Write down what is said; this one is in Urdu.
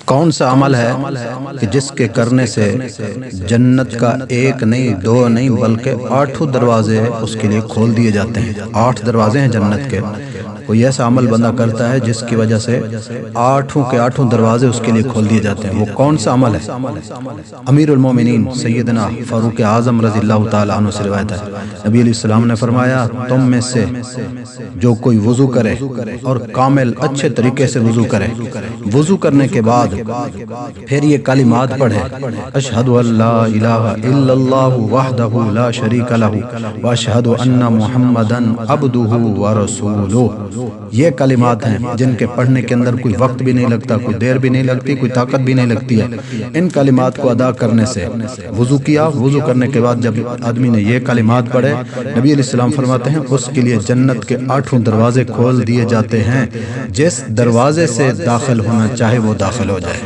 کون سا عمل ہے کہ جس کے کرنے سے جنت کا ایک نہیں دو نہیں بلکہ 8 دروازے اس کے لیے کھول دیے جاتے ہیں؟ 8 دروازے ہیں جنت کے. کوئی ایسا عمل بندہ کرتا ہے جس کی وجہ سے 8 دروازے اس کے لیے کھول دیے جاتے ہیں. وہ کون سا عمل ہے؟ امیر المومنین سیدنا فاروق اعظم رضی اللہ تعالیٰ عنہ سے روایت ہے، نبی علیہ السلام نے فرمایا، تم میں سے جو کوئی وضو کرے اور کامل اچھے طریقے سے وضو کرے، وضو کرنے کے بعد پھر یہ کلمات پڑھے، اشہد ان لا الہ الا اللہ وحدہ لا شریک لہ واشہد ان محمدا عبدہ ورسولہ. یہ کلمات ہیں جن کے پڑھنے کے اندر کوئی وقت بھی نہیں لگتا، کوئی دیر بھی نہیں لگتی، کوئی طاقت بھی نہیں لگتی ہے. ان کلمات کو ادا کرنے سے وضو کیا، وضو کرنے کے بعد جب آدمی نے یہ کلمات پڑھے، نبی علیہ السلام فرماتے ہیں اس کے لیے جنت کے 8 دروازے کھول دیے جاتے ہیں. جس دروازے سے داخل ہونا چاہے وہ داخل ہو جائے.